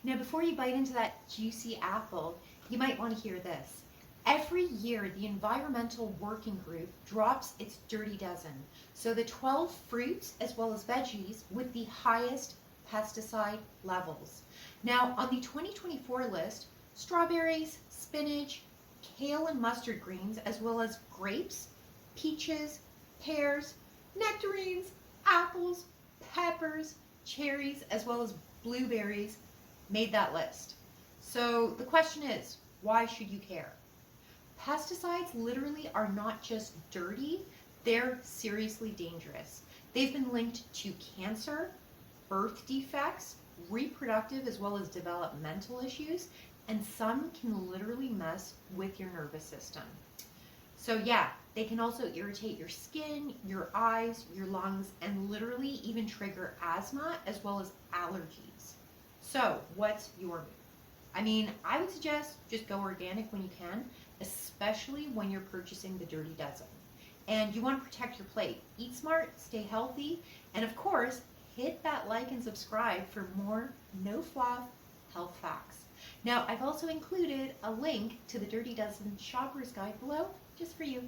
Now, before you bite into that juicy apple, you might want to hear this. Every year, the Environmental Working Group drops its dirty dozen. So the 12 fruits as well as veggies with the highest pesticide levels. Now, on the 2024 list, strawberries, spinach, kale and mustard greens, as well as grapes, peaches, pears, nectarines, apples, peppers, cherries, as well as blueberries made that list. So the question is, why should you care? Pesticides literally are not just dirty, they're seriously dangerous. They've been linked to cancer, birth defects, reproductive as well as developmental issues, and some can literally mess with your nervous system. So yeah, they can also irritate your skin, your eyes, your lungs, and literally even trigger asthma as well as allergies. So what's your move? I mean, I would suggest just go organic when you can, especially when you're purchasing the dirty dozen. And you want to protect your plate. Eat smart, stay healthy, and of course, hit that like and subscribe for more no fluff health facts. Now, I've also included a link to the Dirty Dozen Shopper's Guide below just for you.